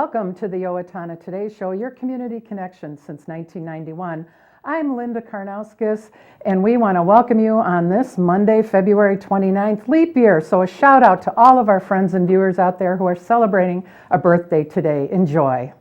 Welcome to the Owatonna Today Show, your community connection since 1991. I'm Linda Karnauskas, and we want to welcome you on this Monday, February 29th, leap year. So a shout out to all of our friends and viewers out there who are celebrating a birthday today. Enjoy.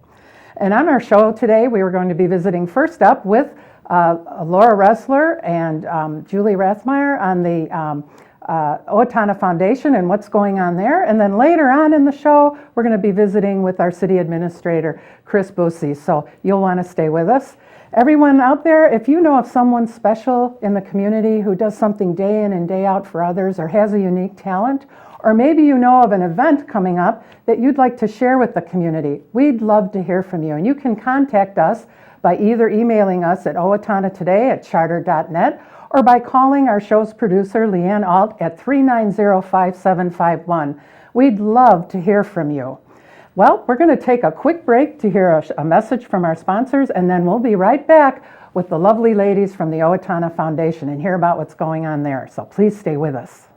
And on our show today, we are going to be visiting first up with Laura Resler and Julie Rethemeier on the Owatonna Foundation and what's going on there. And then later on in the show, we're going to be visiting with our city administrator, Kris Busse. So you'll want to stay with us. Everyone out there, if you know of someone special in the community who does something day in and day out for others or has a unique talent, or maybe you know of an event coming up that you'd like to share with the community, we'd love to hear from you. And you can contact us by either emailing us at owatonnatoday@charter.net or by calling our show's producer, Leanne at 390-5751. We'd love to hear from you. Well, we're going to take a quick break to hear a message from our sponsors, and then we'll be right back with the lovely ladies from the Owatonna Foundation and hear about what's going on there. So please stay with us.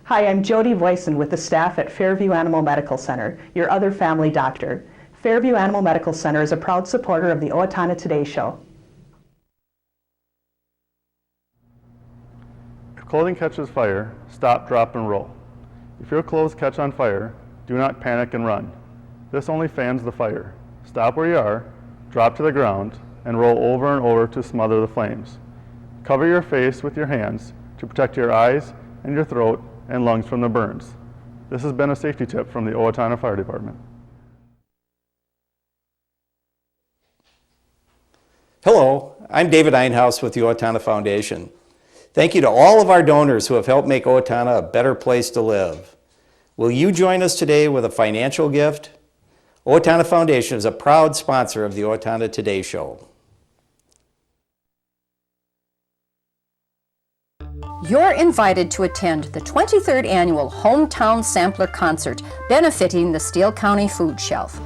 Hi, I'm Jody Voisin with the staff at Fairview Animal Medical Center, your other family doctor. Fairview Animal Medical Center is a proud supporter of the Owatonna Today Show. If clothing catches fire, stop, drop, and roll. If your clothes catch on fire, do not panic and run. This only fans the fire. Stop where you are, drop to the ground, and roll over and over to smother the flames. Cover your face with your hands to protect your eyes and your throat and lungs from the burns. This has been a safety tip from the Owatonna Fire Department. Hello, I'm David Einhaus with the Owatonna Foundation. Thank you to all of our donors who have helped make Owatonna a better place to live. Will you join us today with a financial gift? Owatonna Foundation is a proud sponsor of the Owatonna Today Show. You're invited to attend the 23rd Annual Hometown Sampler Concert benefiting the Steele County Food Shelf.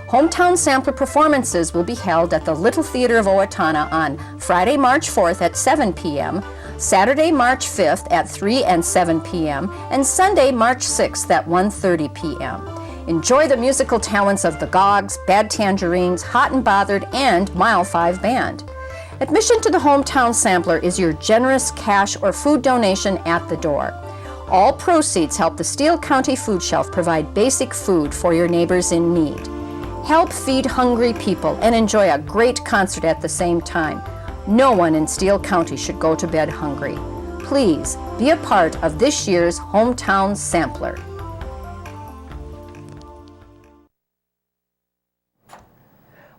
Hometown Sampler performances will be held at the Little Theater of Owatonna on Friday, March 4th at 7 p.m., Saturday, March 5th at 3 and 7 p.m., and Sunday, March 6th at 1:30 p.m. Enjoy the musical talents of the Gogs, Bad Tangerines, Hot and Bothered, and Mile 5 Band. Admission to the Hometown Sampler is your generous cash or food donation at the door. All proceeds help the Steele County Food Shelf provide basic food for your neighbors in need. Help feed hungry people and enjoy a great concert at the same time. No one in Steele County should go to bed hungry. Please be a part of this year's Hometown Sampler.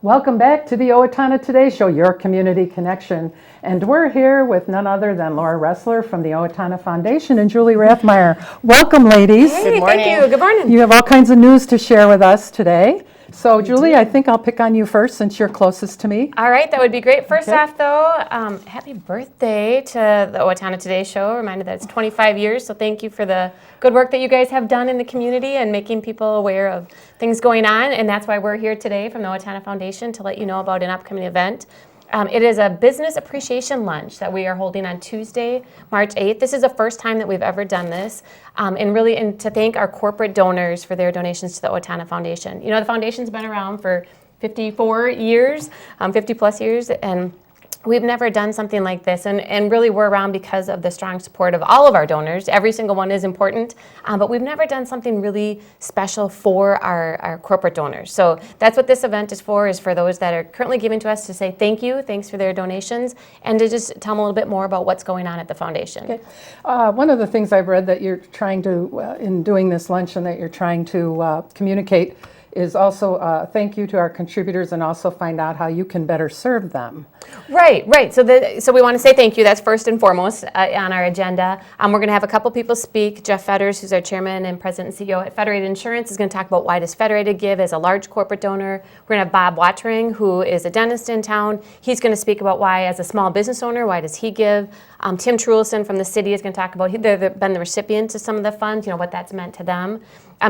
Welcome back to the Owatonna Today Show, your community connection. And we're here with none other than Laura Resler from the Owatonna Foundation and Julie Rethemeier. Welcome, ladies. Hey, good morning. Thank you. Good morning. You have all kinds of news to share with us today. So, Julie, I think I'll pick on you first since you're closest to me. All right, that would be great. First off, though, happy birthday to the Owatonna Today Show. Reminded that it's 25 years, so thank you for the good work that you guys have done in the community and making people aware of things going on. And that's why we're here today from the Owatonna Foundation to let you know about an upcoming event. It is a business appreciation lunch that we are holding on Tuesday, March 8th. This is the first time that we've ever done this, and to thank our corporate donors for their donations to the Owatonna Foundation. You know, the foundation's been around for 54 years, 50 plus years, and we've never done something like this, and really we're around because of the strong support of all of our donors. Every single one is important, but we've never done something really special for our corporate donors. So that's what this event is for those that are currently giving to us to say thank you, thanks for their donations, and to just tell them a little bit more about what's going on at the foundation. Okay. One of the things I've read that you're trying to, in doing this luncheon, that you're trying to communicate is also thank you to our contributors and also find out how you can better serve them. Right. So we want to say thank you. That's first and foremost on our agenda. We're going to have a couple people speak. Jeff Fetters, who's our chairman and president and CEO at Federated Insurance, is going to talk about why does Federated give as a large corporate donor. We're going to have Bob Watering, who is a dentist in town. He's going to speak about why, as a small business owner, why does he give. Tim Trulson from the city is going to talk about, they've been the recipients of some of the funds, what that's meant to them.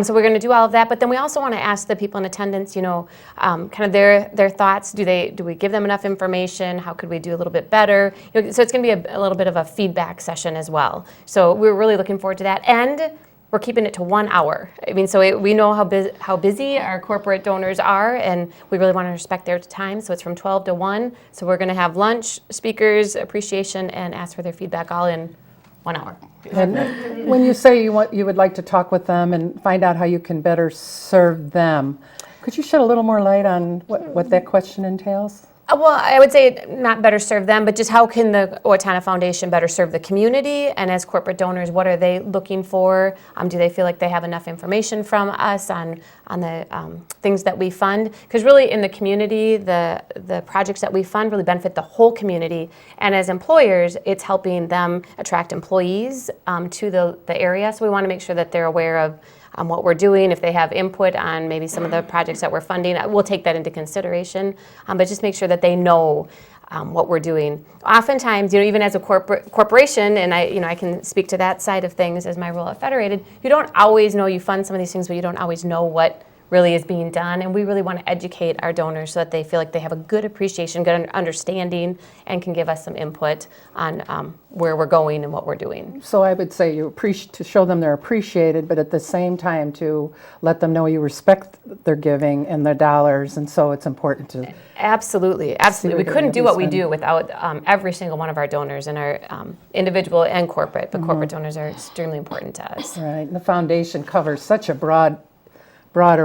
So we're going to do all of that, but then we also want to ask the people in attendance, kind of their thoughts. Do we give them enough information? How could we do a little bit better? So it's going to be a little bit of a feedback session as well. So we're really looking forward to that. And we're keeping it to 1 hour. I mean, so we know how busy our corporate donors are, and we really want to respect their time. So it's from 12 to 1. So we're going to have lunch, speakers, appreciation, and ask for their feedback all in 1 hour. And when you say you would like to talk with them and find out how you can better serve them, could you shed a little more light on what that question entails? Well, I would say not better serve them, but just how can the Owatonna Foundation better serve the community? And as corporate donors, what are they looking for? Do they feel like they have enough information from us on the things that we fund? Because really in the community, the projects that we fund really benefit the whole community. And as employers, it's helping them attract employees to the area. So we want to make sure that they're aware of what we're doing. If they have input on maybe some of the projects that we're funding, we'll take that into consideration. But just make sure that they know what we're doing. Oftentimes, even as a corporation, and I can speak to that side of things as my role at Federated, you don't always know, you fund some of these things, but you don't always know what really is being done, and we really want to educate our donors so that they feel like they have a good appreciation, good understanding, and can give us some input on where we're going and what we're doing. So I would say to show them they're appreciated, but at the same time to let them know you respect their giving and their dollars, and so it's important to... Absolutely. We couldn't do what we do without every single one of our donors, and our individual and corporate, but corporate donors are extremely important to us. Right, and the foundation covers such a broader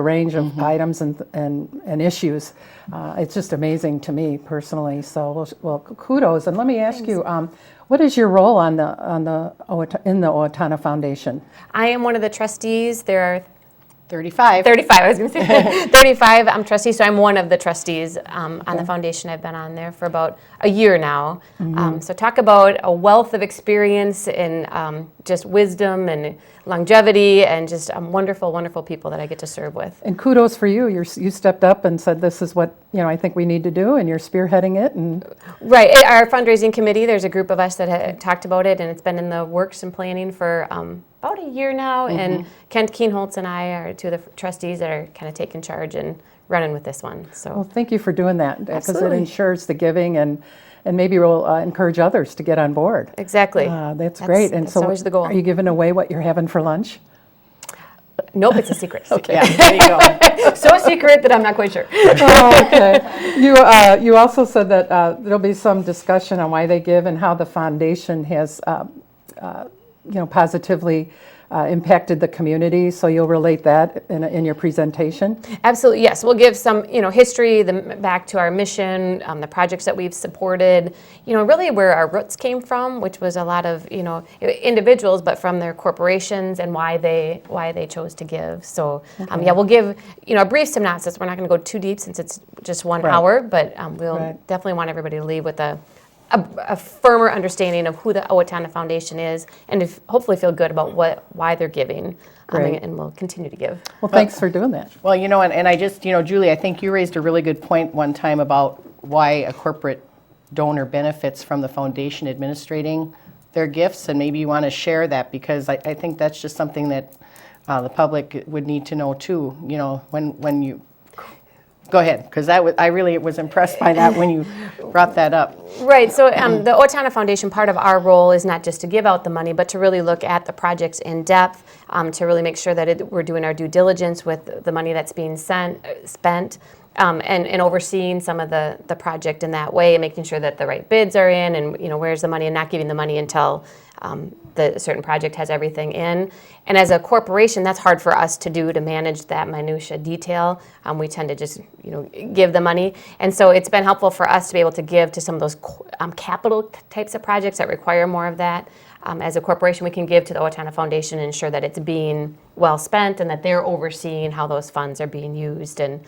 range of items and issues. It's just amazing to me personally. So, well, kudos. And let me ask you, what is your role in the Owatonna Foundation? I am one of the trustees. There are 35. 35, I was going to say 35. I'm trustee, so I'm one of the trustees on the foundation. I've been on there for about a year now. So talk about a wealth of experience and just wisdom and longevity and just wonderful, wonderful people that I get to serve with. And kudos for you. You stepped up and said, this is what I think we need to do, and you're spearheading it. And right. Our fundraising committee, there's a group of us that had talked about it, and it's been in the works and planning for about a year now. And Kent Keenholtz and I are two of the trustees that are kind of taking charge and running with this one. So, well, thank you for doing that, because it Absolutely. ensures the giving, and maybe we'll encourage others to get on board. Exactly. That's great. And that's so, always the goal. Are you giving away what you're having for lunch? Nope, it's a secret. Okay. Yeah, there you go. So secret that I'm not quite sure. Oh, okay. You also said that there'll be some discussion on why they give and how the foundation has positively impacted the community. So you'll relate that in your presentation. Absolutely, yes. We'll give some, history back to our mission, the projects that we've supported, really where our roots came from, which was a lot of, individuals, but from their corporations and why they chose to give. So, we'll give, a brief synopsis. We're not going to go too deep since it's just 1 hour, but we'll definitely want everybody to leave with a firmer understanding of who the Owatonna Foundation is, and to hopefully feel good about why they're giving, and we'll continue to give. Well, thanks for doing that. Well, and I just, Julie, I think you raised a really good point one time about why a corporate donor benefits from the foundation administrating their gifts, and maybe you want to share that, because I think that's just something that the public would need to know too, when you... Go ahead, because I really was impressed by that when you brought that up. Right, so the Owatonna Foundation, part of our role is not just to give out the money, but to really look at the projects in depth, to really make sure that we're doing our due diligence with the money that's being spent, and overseeing some of the project in that way, and making sure that the right bids are in, and where's the money, and not giving the money until the certain project has everything in. And as a corporation, that's hard for us to do, to manage that minutia detail. We tend to just give the money, and so it's been helpful for us to be able to give to some of those capital types of projects that require more of that. As a corporation, we can give to the Owatonna Foundation and ensure that it's being well spent, and that they're overseeing how those funds are being used, and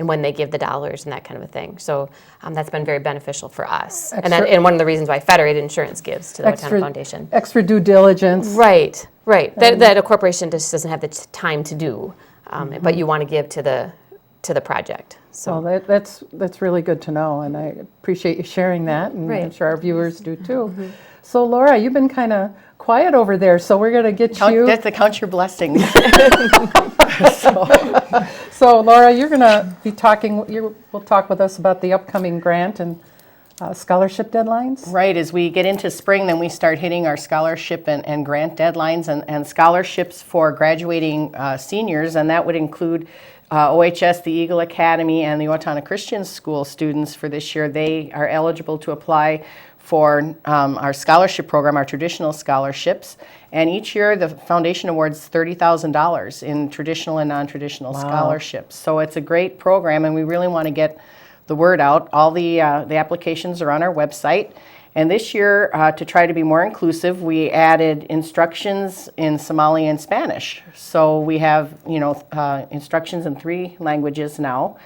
when they give the dollars and that kind of a thing. So that's been very beneficial for us. And one of the reasons why Federated Insurance gives to the Owatonna Foundation. Extra due diligence. Right. That a corporation just doesn't have the time to do, but you want to give to the project. So Well, that's really good to know, and I appreciate you sharing that, and I'm sure our viewers do too. So Laura, you've been kind of quiet over there, so we're going to get you... That's to count your blessings. So Laura, you're going to be talking, will talk with us about the upcoming grant and scholarship deadlines? Right, as we get into spring, then we start hitting our scholarship and grant deadlines and scholarships for graduating seniors, and that would include OHS, the Eagle Academy, and the Owatonna Christian School students for this year. They are eligible to apply for our scholarship program, our traditional scholarships. And each year the foundation awards $30,000 in traditional and non-traditional scholarships. So it's a great program, and we really want to get the word out. All the applications are on our website. And this year, to try to be more inclusive, we added instructions in Somali and Spanish. So we have, instructions in 3 languages now.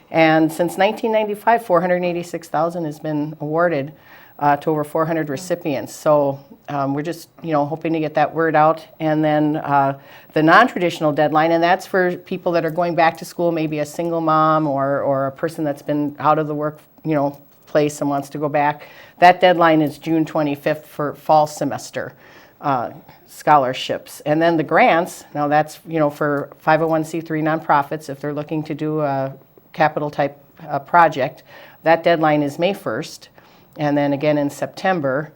And since 1995, $486,000 has been awarded to over 400 recipients. So we're just, hoping to get that word out. And then the non-traditional deadline, and that's for people that are going back to school, maybe a single mom or a person that's been out of the work, place and wants to go back. That deadline is June 25th for fall semester scholarships. And then the grants, now that's, for 501c3 nonprofits, if they're looking to do a capital type project, that deadline is May 1st. And then again in September,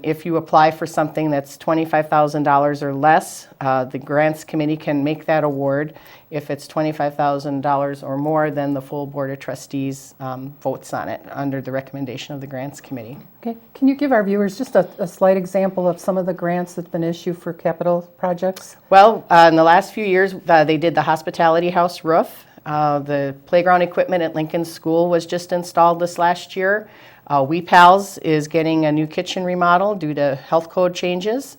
if you apply for something that's $25,000 or less, the grants committee can make that award. If it's $25,000 or more, then the full board of trustees votes on it under the recommendation of the grants committee. Okay, can you give our viewers just a slight example of some of the grants that have been issued for capital projects? Well, in the last few years, they did the hospitality house roof. The playground equipment at Lincoln School was just installed this last year. WePals is getting a new kitchen remodel due to health code changes.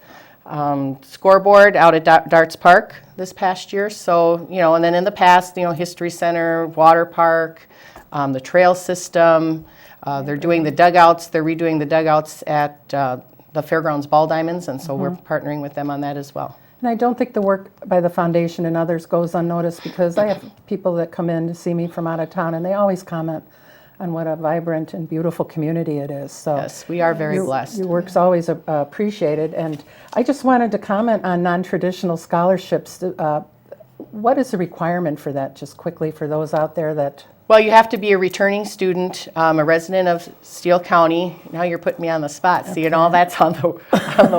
Scoreboard out at Darts Park this past year. So, and then in the past, History Center, Water Park, the trail system. They're doing the dugouts. They're redoing the dugouts at the Fairgrounds Ball Diamonds, and so we're partnering with them on that as well. And I don't think the work by the foundation and others goes unnoticed, because I have people that come in to see me from out of town, and they always comment on what a vibrant and beautiful community it is. So yes, we are very blessed. Your work's always appreciated. And I just wanted to comment on non-traditional scholarships. What is the requirement for that, just quickly, for those out there that... Well, you have to be a returning student, a resident of Steele County. Now you're putting me on the spot. See, and all that's on the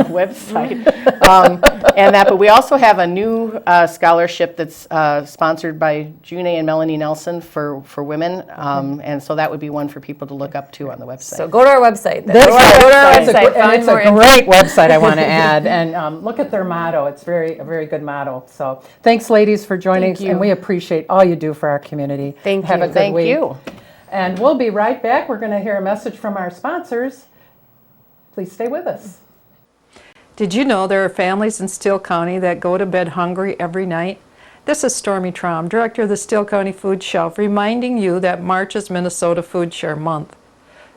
website. But we also have a new scholarship that's sponsored by June and Melanie Nelson for women, and so that would be one for people to look up to on the website. So go to our website. That's Go to our website. It's a great website, I want to add. And look at their motto. It's a very good motto. So thanks, ladies, for joining us, and we appreciate all you do for our community. Thank Have you. a good Thank week. you. And we'll be right back. We're going to hear a message from our sponsors. Please stay with us. Did you know there are families in Steele County that go to bed hungry every night? This is Stormy Traum, Director of the Steele County Food Shelf, reminding you that March is Minnesota Food Share Month.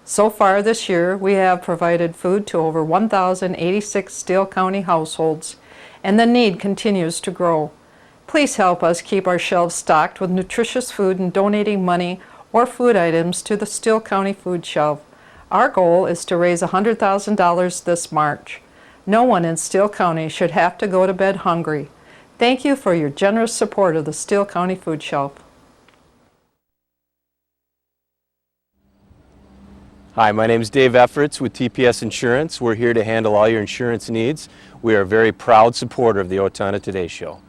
So far this year, we have provided food to over 1,086 Steele County households, and the need continues to grow. Please help us keep our shelves stocked with nutritious food and donating money or food items to the Steele County Food Shelf. Our goal is to raise $100,000 this March. No one in Steele County should have to go to bed hungry. Thank you for your generous support of the Steele County Food Shelf. Hi, my name is Dave Efforts with TPS Insurance. We're here to handle all your insurance needs. We are a very proud supporter of the Owatonna Today Show.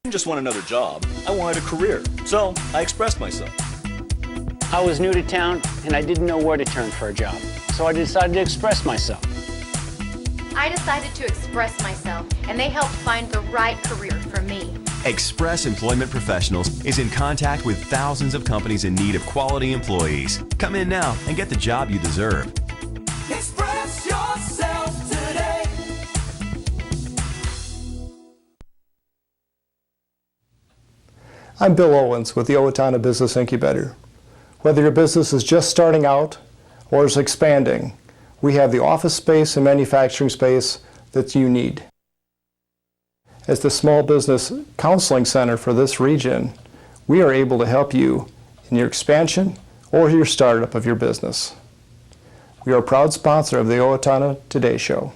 I didn't just want another job, I wanted a career, so I expressed myself. I was new to town and I didn't know where to turn for a job, so I decided to express myself. I decided to express myself, and they helped find the right career for me. Express Employment Professionals is in contact with thousands of companies in need of quality employees. Come in now and get the job you deserve. Express yourself today. I'm Bill Owens with the Owatonna Business Incubator. Whether your business is just starting out or is expanding, we have the office space and manufacturing space that you need. As the Small Business Counseling Center for this region, we are able to help you in your expansion or your startup of your business. We are a proud sponsor of the Owatonna Today Show.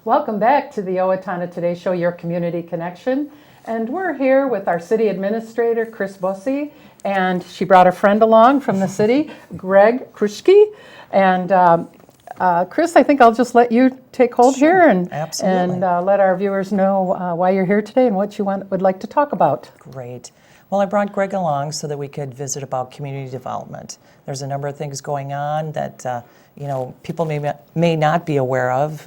Welcome back to the Owatonna Today Show, your community connection. And we're here with our city administrator, Kris Busse, and she brought a friend along from the city, Greg Kruschke. And Kris, I think I'll just let you take hold here and let our viewers know why you're here today and what you would like to talk about. Great. Well, I brought Greg along so that we could visit about community development. There's a number of things going on that people may not be aware of.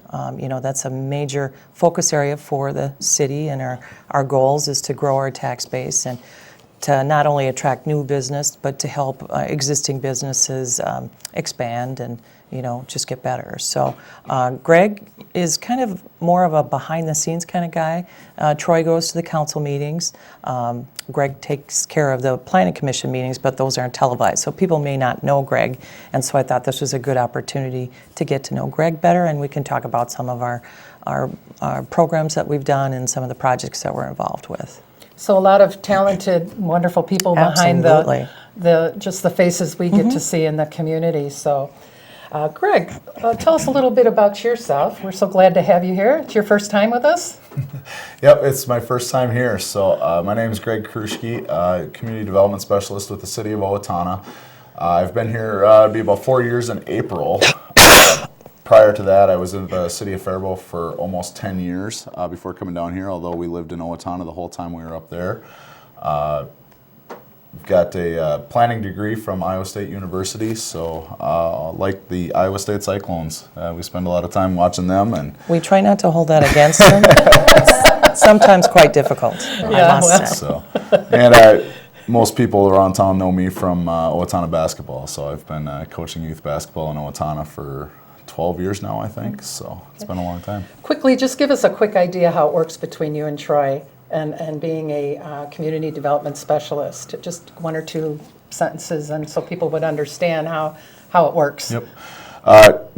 That's a major focus area for the city, and our goals is to grow our tax base and to not only attract new business, but to help existing businesses expand and just get better. So Greg is kind of more of a behind-the-scenes kind of guy. Troy goes to the council meetings. Greg takes care of the planning commission meetings, but those aren't televised, so people may not know Greg. And so I thought this was a good opportunity to get to know Greg better, and we can talk about some of our programs that we've done and some of the projects that we're involved with. So a lot of talented, wonderful people behind just the faces we get to see in the community. So, Greg, tell us a little bit about yourself. We're so glad to have you here. It's your first time with us? Yep, it's my first time here. So my name is Greg Kruschke, Community Development Specialist with the City of Owatonna. I've been here, it'll be about 4 years in April. Prior to that, I was in the city of Faribault for almost 10 years before coming down here, although we lived in Owatonna the whole time we were up there. Got a planning degree from Iowa State University, so like the Iowa State Cyclones. We spend a lot of time watching them. And we try not to hold that against them. It's sometimes quite difficult, I must say. So, and most people around town know me from Owatonna basketball, so I've been coaching youth basketball in Owatonna for 12 years now, I think, so it's been a long time. Quickly, just give us a quick idea how it works between you and Troy and being a community development specialist. Just one or two sentences, and so people would understand how it works. Yep.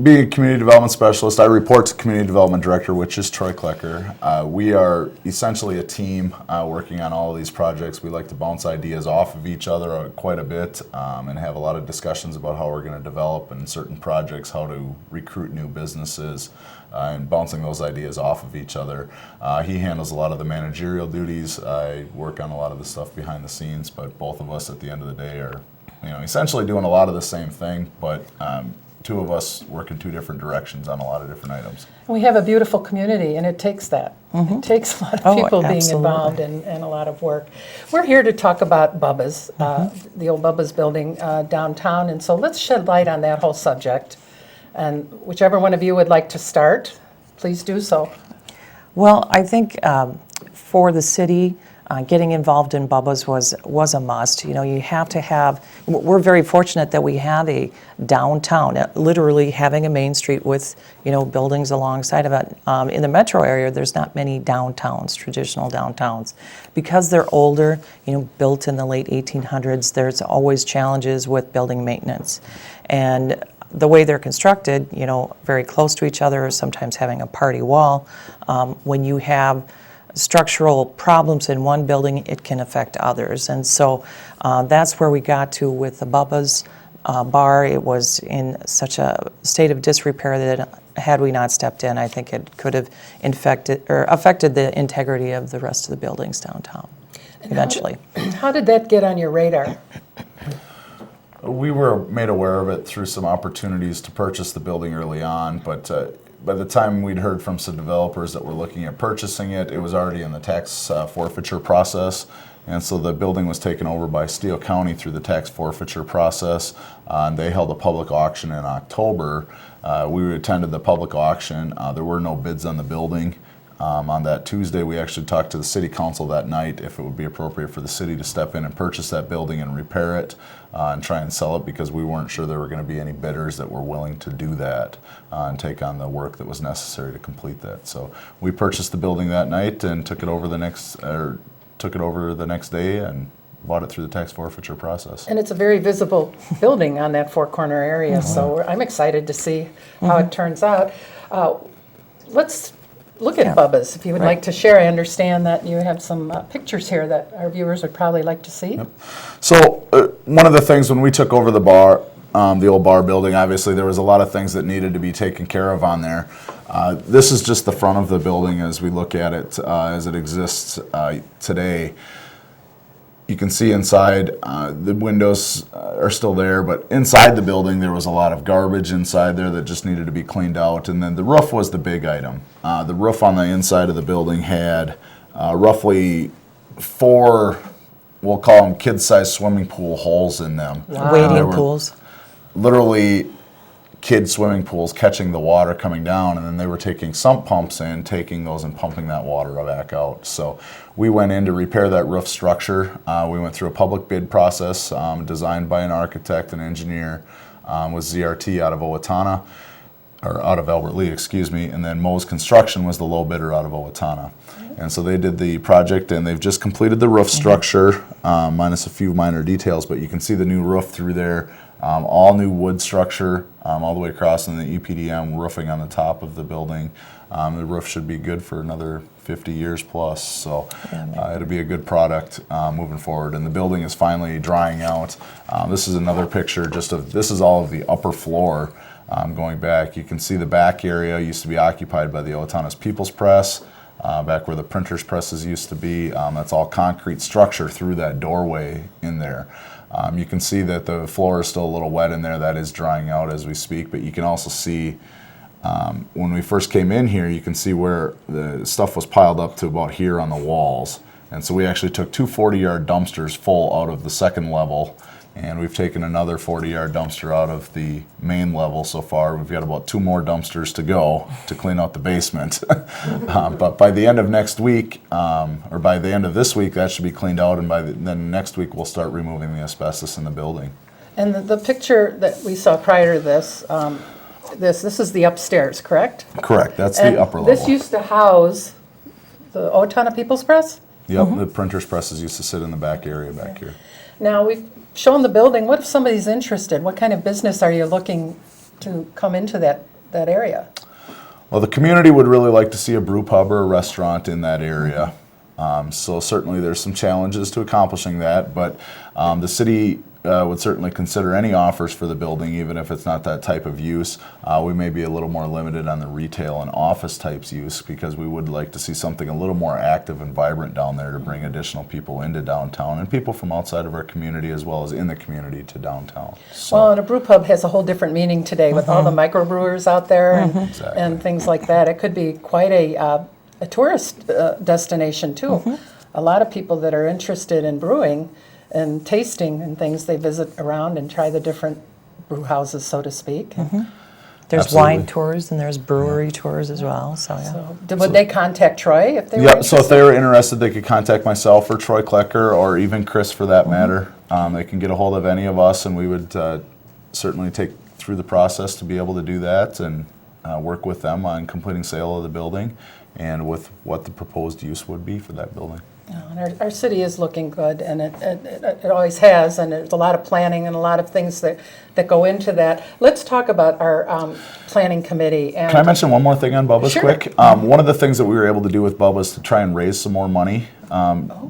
Being a community development specialist, I report to community development director, which is Troy Klecker. We are essentially a team working on all of these projects. We like to bounce ideas off of each other quite a bit and have a lot of discussions about how we're going to develop in certain projects, how to recruit new businesses, and bouncing those ideas off of each other. He handles a lot of the managerial duties. I work on a lot of the stuff behind the scenes, but both of us at the end of the day are essentially doing a lot of the same thing, but two of us work in two different directions on a lot of different items. We have a beautiful community, and it takes that. It takes a lot of people being involved and a lot of work. We're here to talk about Bubba's, the old Bubba's building downtown, and so let's shed light on that whole subject. And whichever one of you would like to start, please do so. Well, I think for the city, getting involved in Bubba's was a must. You have to have, we're very fortunate that we have a downtown, literally having a main street with, buildings alongside of it. In the metro area, there's not many downtowns, traditional downtowns. Because they're older, built in the late 1800s, there's always challenges with building maintenance. And the way they're constructed, very close to each other, sometimes having a party wall, when you have structural problems in one building, it can affect others. And so that's where we got to with the Bubba's bar. It was in such a state of disrepair that had we not stepped in, I think it could have affected the integrity of the rest of the buildings downtown eventually. How did that get on your radar? We were made aware of it through some opportunities to purchase the building early on, but by the time we'd heard from some developers that were looking at purchasing it, it was already in the tax forfeiture process. And so the building was taken over by Steele County through the tax forfeiture process. And they held a public auction in October. We attended the public auction. There were no bids on the building. On that Tuesday, we actually talked to the city council that night if it would be appropriate for the city to step in and purchase that building and repair it and try and sell it, because we weren't sure there were going to be any bidders that were willing to do that and take on the work that was necessary to complete that. So we purchased the building that night and took it over the next day and bought it through the tax forfeiture process. And it's a very visible building on that four-corner area, so I'm excited to see how it turns out. Let's look at Bubba's, if you would like to share. I understand that you have some pictures here that our viewers would probably like to see. Yep. So one of the things when we took over the bar, the old bar building, obviously there was a lot of things that needed to be taken care of on there. This is just the front of the building as we look at it as it exists today. You can see inside, the windows are still there, but inside the building there was a lot of garbage inside there that just needed to be cleaned out. And then the roof was the big item. The roof on the inside of the building had roughly 4, we'll call them kid-sized swimming pool holes in them. Wow. Wading pools. Literally kid swimming pools catching the water coming down, and then they were taking sump pumps in, taking those and pumping that water back out. So we went in to repair that roof structure. We went through a public bid process designed by an architect and engineer with ZRT out of Owatonna, or out of Albert Lee, excuse me, and then Moe's Construction was the low bidder out of Owatonna. And so they did the project, and they've just completed the roof structure, minus a few minor details, but you can see the new roof through there. All new wood structure all the way across, and the EPDM roofing on the top of the building. The roof should be good for another 50 years plus, so it'll be a good product moving forward. And the building is finally drying out. This is another picture just of, this is all of the upper floor going back. You can see the back area used to be occupied by the Owatonna's People's Press. Back where the printer's presses used to be. That's all concrete structure through that doorway in there. You can see that the floor is still a little wet in there. That is drying out as we speak, but you can also see when we first came in here, you can see where the stuff was piled up to about here on the walls. And so we actually took 2 40-yard dumpsters full out of the second level, and we've taken another 40-yard dumpster out of the main level so far. We've got about 2 more dumpsters to go to clean out the basement. But by the end of next week, or by the end of this week, that should be cleaned out, and then next week we'll start removing the asbestos in the building. And the picture that we saw prior to this, this is the upstairs, correct? Correct, that's And the upper level. this used to house the Owatonna People's Press? Yep, the printer's presses used to sit in the back area back here. Now, we've shown the building. What if somebody's interested? What kind of business are you looking to come into that area? Well, the community would really like to see a brew pub or a restaurant in that area. So certainly there's some challenges to accomplishing that, but the city would certainly consider any offers for the building, even if it's not that type of use. We may be a little more limited on the retail and office types use, because we would like to see something a little more active and vibrant down there to bring additional people into downtown, and people from outside of our community as well as in the community to downtown. So, Well, and a brew pub has a whole different meaning today with all the microbrewers out there and things like that. It could be quite a tourist destination too. A lot of people that are interested in brewing and tasting and things, they visit around and try the different brew houses, so to speak. There's Absolutely. wine tours and there's brewery tours as well. So yeah. Would they contact Troy if they were yeah, interested? so if they were interested, they could contact myself or Troy Klecker, or even Kris for that matter. They can get a hold of any of us, and we would certainly take through the process to be able to do that, and work with them on completing sale of the building and with what the proposed use would be for that building. And our city is looking good, and it always has, and there's a lot of planning and a lot of things that go into that. Let's talk about our planning committee. And Can I mention one more thing on Bubba's Sure. quick? One of the things that we were able to do with Bubba's to try and raise some more money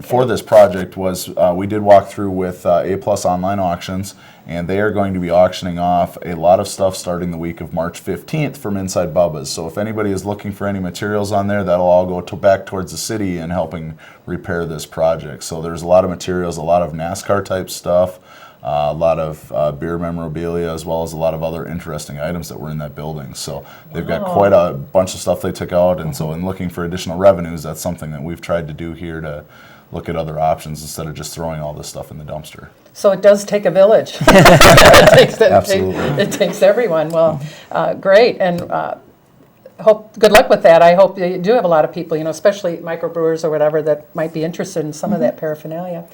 for this project was we did walk through with A+ Online Auctions, and they are going to be auctioning off a lot of stuff starting the week of March 15th from inside Bubba's. So if anybody is looking for any materials on there, that'll all go back towards the city and helping repair this project. So there's a lot of materials, a lot of NASCAR type stuff, a lot of beer memorabilia, as well as a lot of other interesting items that were in that building. So they've got quite a bunch of stuff they took out, and so in looking for additional revenues, that's something that we've tried to do here to look at other options instead of just throwing all this stuff in the dumpster. So it does take a village. Absolutely. It takes everyone. Well, great, and good luck with that. I hope you do have a lot of people, especially microbrewers or whatever, that might be interested in some of that paraphernalia.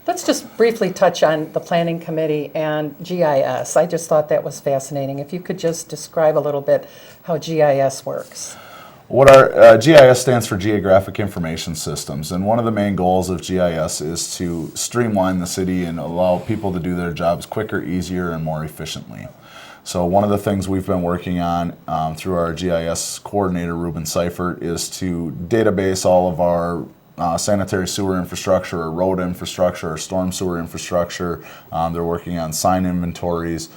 Let's just briefly touch on the planning committee and GIS. I just thought that was fascinating. If you could just describe a little bit how GIS works. What our GIS stands for Geographic Information Systems, and one of the main goals of GIS is to streamline the city and allow people to do their jobs quicker, easier, and more efficiently. So one of the things we've been working on through our GIS coordinator, Ruben Seifert, is to database all of our sanitary sewer infrastructure, or road infrastructure, or storm sewer infrastructure. They're working on sign inventories,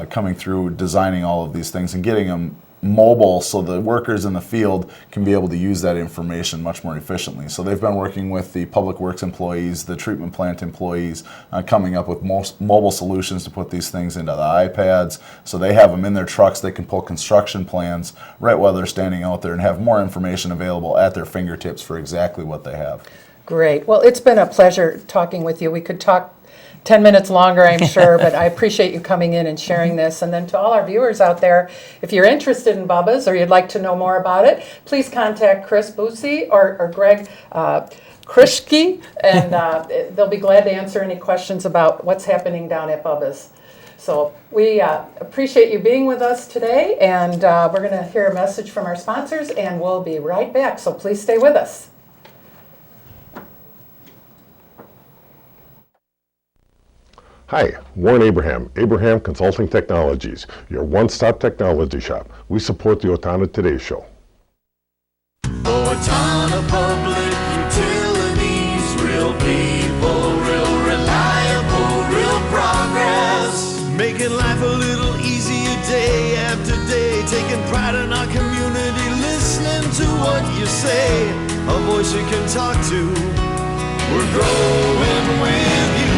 coming through, designing all of these things and getting them mobile so the workers in the field can be able to use that information much more efficiently. So they've been working with the public works employees, the treatment plant employees, coming up with mobile solutions to put these things into the iPads. So they have them in their trucks. They can pull construction plans right while they're standing out there and have more information available at their fingertips for exactly what they have. Great. Well, it's been a pleasure talking with you. We could talk 10 minutes longer, I'm sure, but I appreciate you coming in and sharing this. And then to all our viewers out there, if you're interested in Bubba's or you'd like to know more about it, please contact Kris Busse or Greg Kruschke, and they'll be glad to answer any questions about what's happening down at Bubba's. So we appreciate you being with us today, and we're going to hear a message from our sponsors, and we'll be right back. So please stay with us. Hi, Warren Abraham, Abraham Consulting Technologies, your one-stop technology shop. We support the Owatonna Today Show. Owatonna Public Utilities, real people, real reliable, real progress. Making life a little easier day after day, taking pride in our community, listening to what you say, a voice you can talk to. We're growing with you.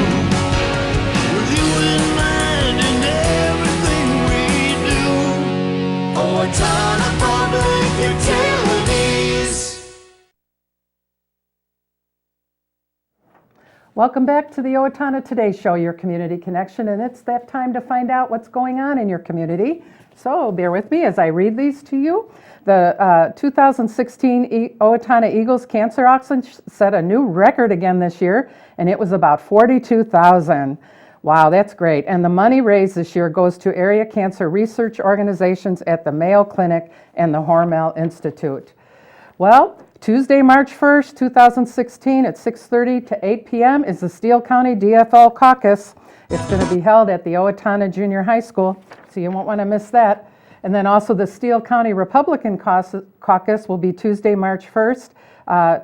Owatonna Public Utilities. Welcome back to the Owatonna Today Show, your community connection, and it's that time to find out what's going on in your community. So bear with me as I read these to you. The 2016 Owatonna Eagles Cancer Auction set a new record again this year, and it was about $42,000. Wow, that's great. And the money raised this year goes to area cancer research organizations at the Mayo Clinic and the Hormel Institute. Well, Tuesday, March 1st, 2016 at 6:30 to 8 p.m. is the Steele County DFL Caucus. It's going to be held at the Owatonna Junior High School, so you won't want to miss that. And then also the Steele County Republican Caucus will be Tuesday, March 1st,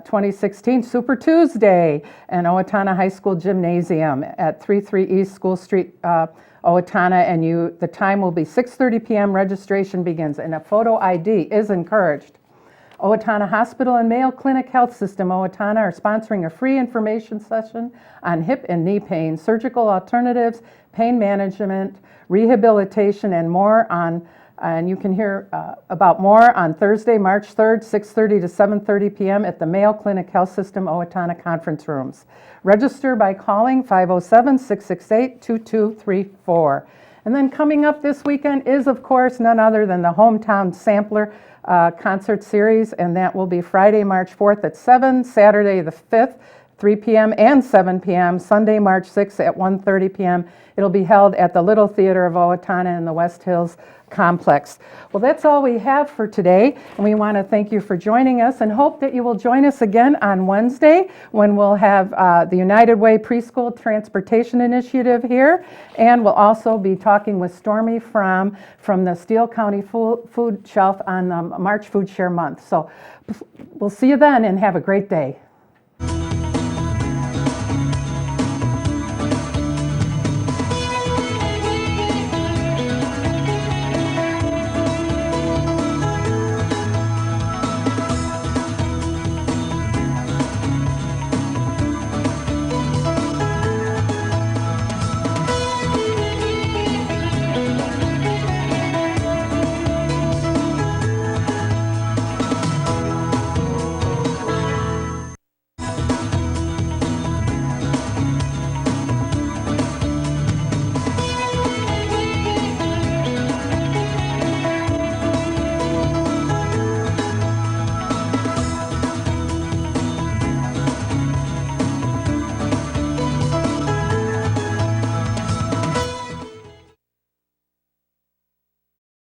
2016, Super Tuesday, and Owatonna High School Gymnasium at 33 East School Street, Owatonna, and the time will be 6:30 p.m. Registration begins, and a photo ID is encouraged. Owatonna Hospital and Mayo Clinic Health System Owatonna are sponsoring a free information session on hip and knee pain, surgical alternatives, pain management, rehabilitation, and more and you can hear about more on Thursday, March 3rd, 6:30 to 7:30 p.m. at the Mayo Clinic Health System Owatonna conference rooms. Register by calling 507-668-2234. And then coming up this weekend is, of course, none other than the Hometown Sampler concert series, and that will be Friday, March 4th at 7, Saturday the 5th, 3 p.m. and 7 p.m., Sunday, March 6th at 1:30 p.m. It'll be held at the Little Theater of Owatonna in the West Hills Complex. Well, that's all we have for today, and we want to thank you for joining us and hope that you will join us again on Wednesday when we'll have the United Way Preschool Transportation Initiative here, and we'll also be talking with Stormy from the Steele County Food Shelf on the March Food Share Month. So we'll see you then, and have a great day.